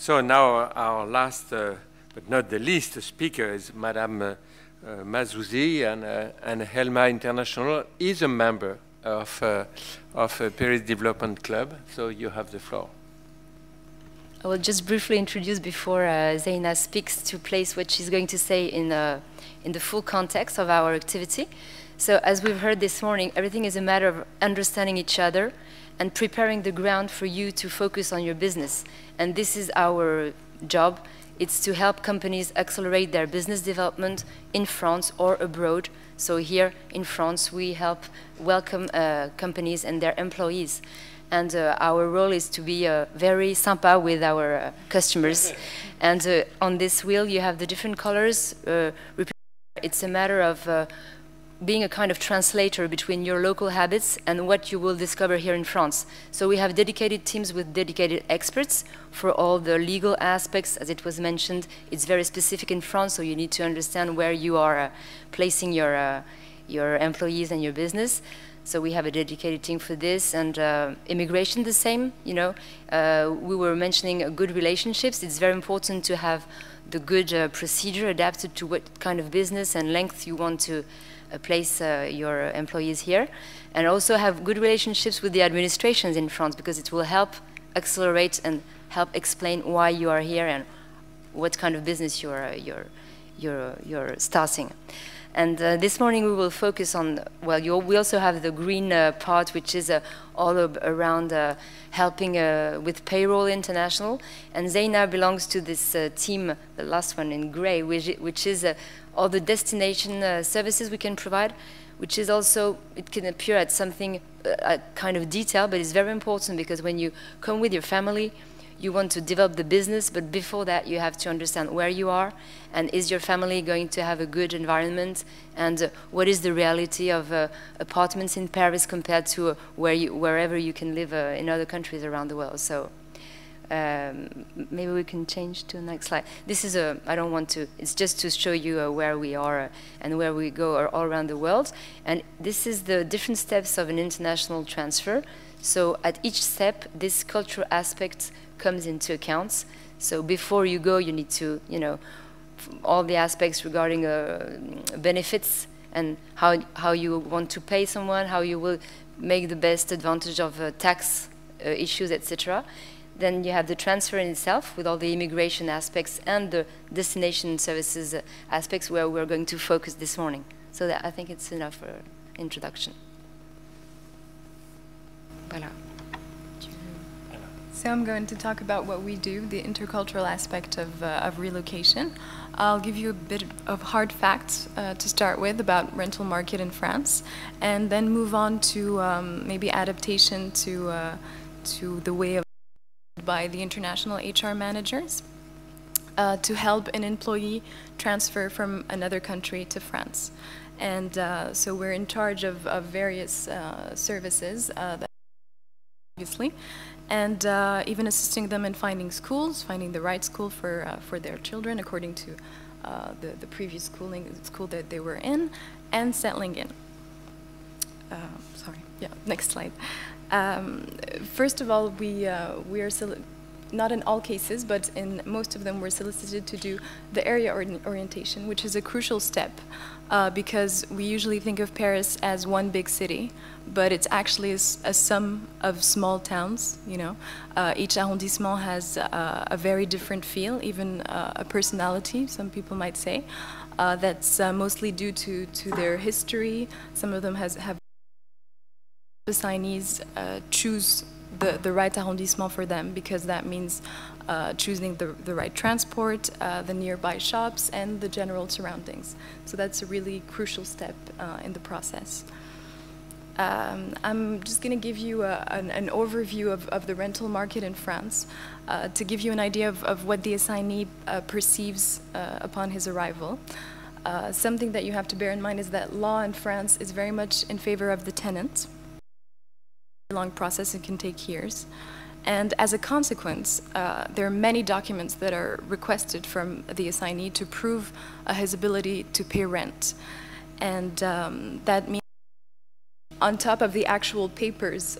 So now our last, but not the least, speaker is Madame MAZOUZI, and HELMA International is a member of Paris Development Club. So you have the floor. I will just briefly introduce before Zeina speaks to place what she's going to say in the full context of our activity. So as we've heard this morning, everything is a matter of understanding each other and preparing the ground for you to focus on your business. And this is our job. It's to help companies accelerate their business development in France or abroad. So here in France, we help welcome companies and their employees. And our role is to be very sympa with our customers. And on this wheel, you have the different colors. It's a matter of being a kind of translator between your local habits and what you will discover here in France. So we have dedicated teams with dedicated experts for all the legal aspects. As it was mentioned, it's very specific in France, so you need to understand where you are placing your employees and your business. So we have a dedicated team for this, and immigration the same. You know, we were mentioning good relationships. It's very important to have the good procedure adapted to what kind of business and length you want to place your employees here, and also have good relationships with the administrations in France, because it will help accelerate and help explain why you are here and what kind of business you're starting. And this morning we will focus on, well, we also have the green part, which is all around helping with Payroll International. And Zeina belongs to this team, the last one in gray, which is all the destination services we can provide, which is also, it can appear at something, kind of detail, but it's very important, because when you come with your family, you want to develop the business, but before that you have to understand where you are, and is your family going to have a good environment, and what is the reality of apartments in Paris compared to wherever you can live in other countries around the world. So maybe we can change to the next slide. This is I don't want to, it's just to show you where we are and where we go all around the world. And this is the different steps of an international transfer. So at each step, this cultural aspect comes into account. So before you go, you need to, you know, all the aspects regarding benefits and how you want to pay someone, how you will make the best advantage of tax issues, etc. Then you have the transfer in itself with all the immigration aspects and the destination services aspects, where we're going to focus this morning. So that, I think it's enough for introduction. Voilà. So I'm going to talk about what we do, the intercultural aspect of relocation. I'll give you a bit of hard facts to start with about rental market in France, and then move on to maybe adaptation to the way of by the international HR managers to help an employee transfer from another country to France. And so we're in charge of various services, obviously, and even assisting them in finding schools, finding the right school for their children according to the previous school that they were in, and settling in. Sorry, yeah, next slide. First of all, we are not in all cases, but in most of them, we're solicited to do the area orientation, which is a crucial step because we usually think of Paris as one big city, but it's actually a sum of small towns. You know, each arrondissement has a very different feel, even a personality, some people might say. That's mostly due to their history. Some of them have assignees choose the right arrondissement for them, because that means choosing the right transport, the nearby shops, and the general surroundings. So that's a really crucial step in the process. I'm just going to give you an overview of the rental market in France to give you an idea of what the assignee perceives upon his arrival. Something that you have to bear in mind is that law in France is very much in favor of the tenant. Long process, it can take years, and as a consequence there are many documents that are requested from the assignee to prove his ability to pay rent, and that means on top of the actual papers,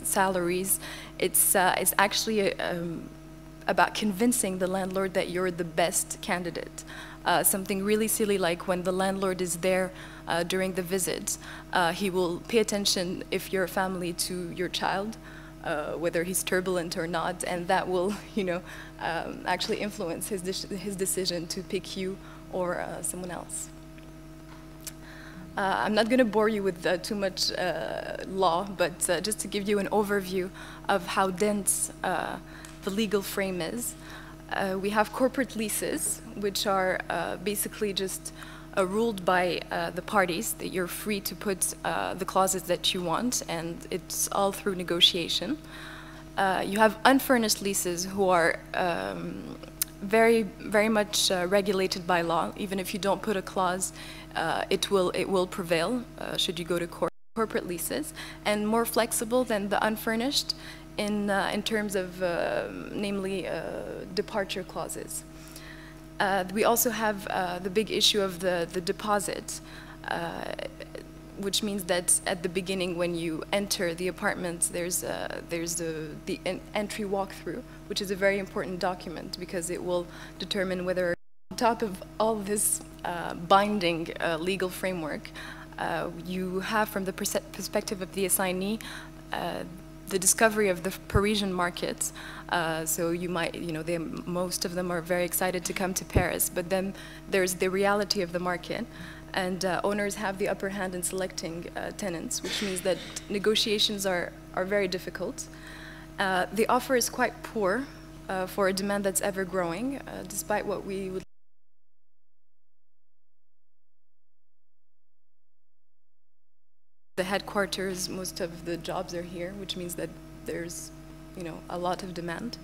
salaries, it's actually a about convincing the landlord that you're the best candidate. Something really silly like when the landlord is there during the visit, he will pay attention if you're a family to your child, whether he's turbulent or not, and that will, actually influence his decision to pick you or someone else. I'm not going to bore you with too much law, but just to give you an overview of how dense the legal frame is. We have corporate leases, which are basically just ruled by the parties, that you're free to put the clauses that you want, and it's all through negotiation. You have unfurnished leases who are very, very much regulated by law. Even if you don't put a clause, it will prevail should you go to court. Corporate leases, and more flexible than the unfurnished in terms of namely departure clauses. We also have the big issue of the deposit, which means that at the beginning when you enter the apartment, there's the entry walkthrough, which is a very important document because it will determine whether, on top of all this binding legal framework, you have, from the perspective of the assignee, the discovery of the Parisian market. So you might, most of them are very excited to come to Paris, but then there's the reality of the market, and owners have the upper hand in selecting tenants, which means that negotiations are very difficult. The offer is quite poor for a demand that's ever growing, despite what we would. The headquarters, most of the jobs are here, which means that there's, a lot of demand.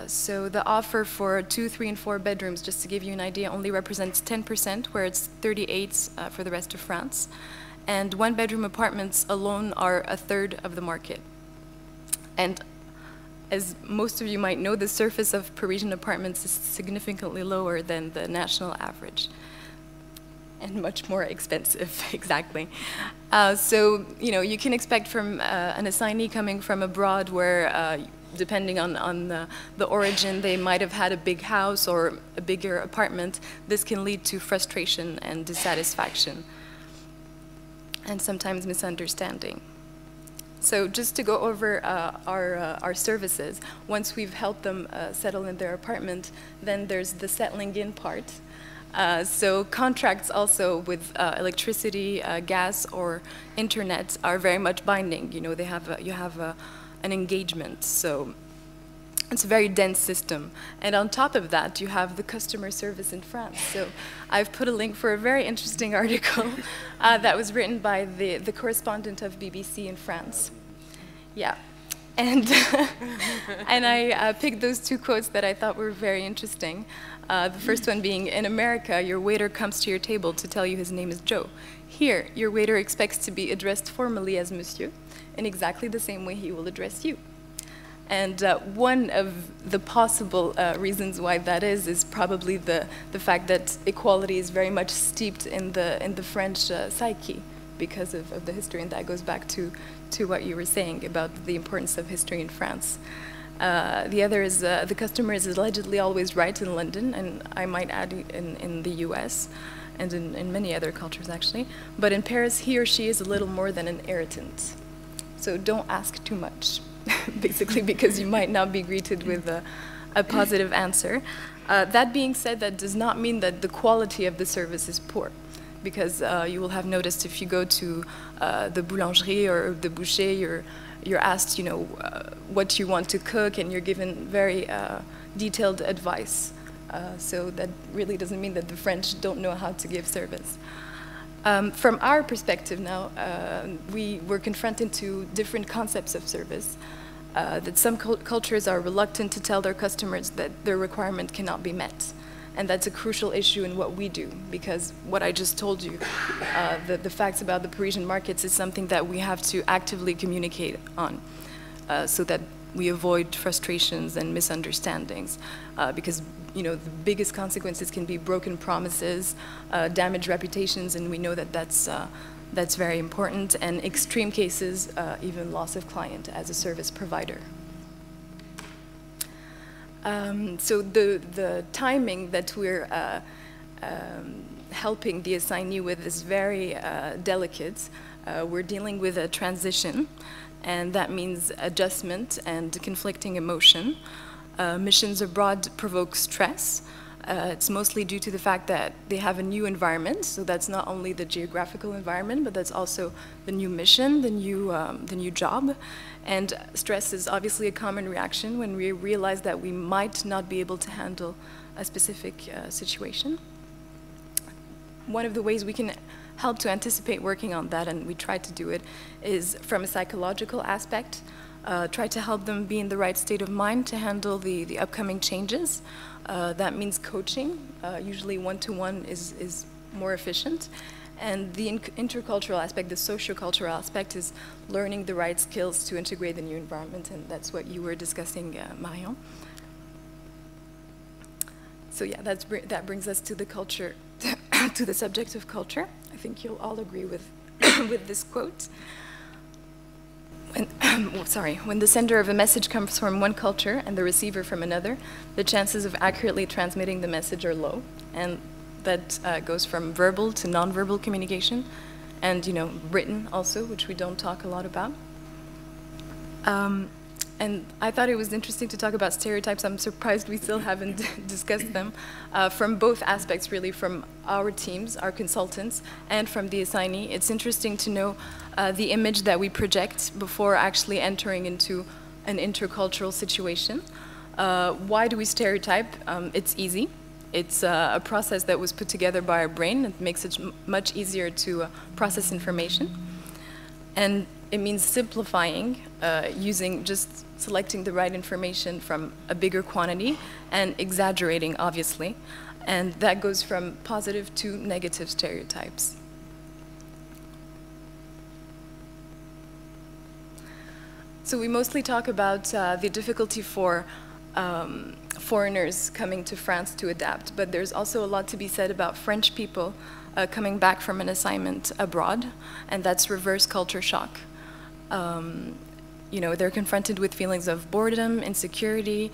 So the offer for 2, 3, and 4 bedrooms, just to give you an idea, only represents 10%, where it's 38% for the rest of France. And 1-bedroom apartments alone are a third of the market. And as most of you might know, the surface of Parisian apartments is significantly lower than the national average. And much more expensive, exactly. So, you can expect from an assignee coming from abroad where, depending on the origin, they might have had a big house or a bigger apartment. This can lead to frustration and dissatisfaction, and sometimes misunderstanding. So just to go over our services, once we've helped them settle in their apartment, then there's the settling in part. So contracts also with electricity, gas, or internet are very much binding. You have an engagement, so it's a very dense system. And on top of that, you have the customer service in France. So I've put a link for a very interesting article that was written by the correspondent of BBC in France. Yeah. And, and I picked those 2 quotes that I thought were very interesting. The first one being, in America, your waiter comes to your table to tell you his name is Joe. Here, your waiter expects to be addressed formally as Monsieur, in exactly the same way he will address you. And one of the possible reasons why that is probably the fact that equality is very much steeped in the French psyche because of the history, and that goes back to what you were saying about the importance of history in France. The other is the customer is allegedly always right in London, and I might add in the US, and in many other cultures actually. But in Paris, he or she is a little more than an irritant. So don't ask too much, basically, because you might not be greeted with a positive answer. That being said, that does not mean that the quality of the service is poor, because you will have noticed if you go to the boulangerie or the boucher, you're asked, what you want to cook, and you're given very detailed advice. So that really doesn't mean that the French don't know how to give service. From our perspective now, we were confronted to different concepts of service, that some cultures are reluctant to tell their customers that their requirement cannot be met. And that's a crucial issue in what we do, because what I just told you, the facts about the Parisian markets is something that we have to actively communicate on, so that we avoid frustrations and misunderstandings, because the biggest consequences can be broken promises, damaged reputations, and we know that that's very important, and extreme cases, even loss of client as a service provider. So the timing that we're helping the assignee with is very delicate. We're dealing with a transition, and that means adjustment and conflicting emotion. Missions abroad provoke stress. It's mostly due to the fact that they have a new environment, so that's not only the geographical environment, but that's also the new mission, the new job. And stress is obviously a common reaction when we realize that we might not be able to handle a specific situation. One of the ways we can help to anticipate working on that, and we try to do it, is from a psychological aspect. Try to help them be in the right state of mind to handle the upcoming changes. That means coaching. Usually one-to-one is more efficient. And the intercultural aspect, the sociocultural aspect, is learning the right skills to integrate the new environment, and that's what you were discussing, Marion. So yeah, that brings us to the culture, to the subject of culture. I think you'll all agree with, with this quote. When the sender of a message comes from one culture and the receiver from another, the chances of accurately transmitting the message are low. And that goes from verbal to nonverbal communication, and written also, which we don't talk a lot about. And I thought it was interesting to talk about stereotypes. I'm surprised we still haven't discussed them, from both aspects, really, from our teams, our consultants, and from the assignee. It's interesting to know the image that we project before actually entering into an intercultural situation. Why do we stereotype? It's easy. It's a process that was put together by our brain. It makes it much easier to process information. And it means simplifying, just selecting the right information from a bigger quantity and exaggerating, obviously. And that goes from positive to negative stereotypes. So we mostly talk about the difficulty for foreigners coming to France to adapt, but there's also a lot to be said about French people coming back from an assignment abroad, and that's reverse culture shock. They're confronted with feelings of boredom, insecurity,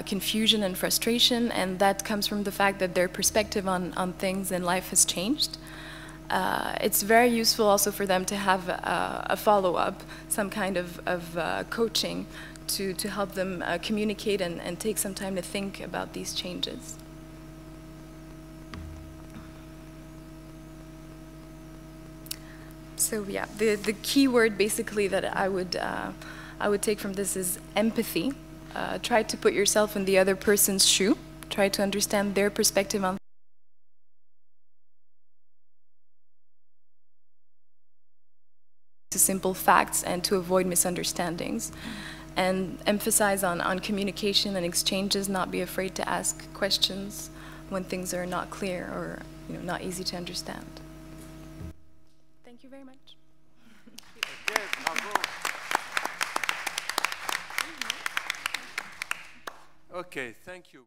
confusion and frustration, and that comes from the fact that their perspective on things in life has changed. It's very useful also for them to have a follow-up, some kind of coaching to help them communicate and take some time to think about these changes. So yeah, the key word basically that I would take from this is empathy. Try to put yourself in the other person's shoe. Try to understand their perspective on to simple facts and to avoid misunderstandings. And emphasize on communication and exchanges, not be afraid to ask questions when things are not clear or not easy to understand. Thank you very much. Okay, bravo. Okay, thank you.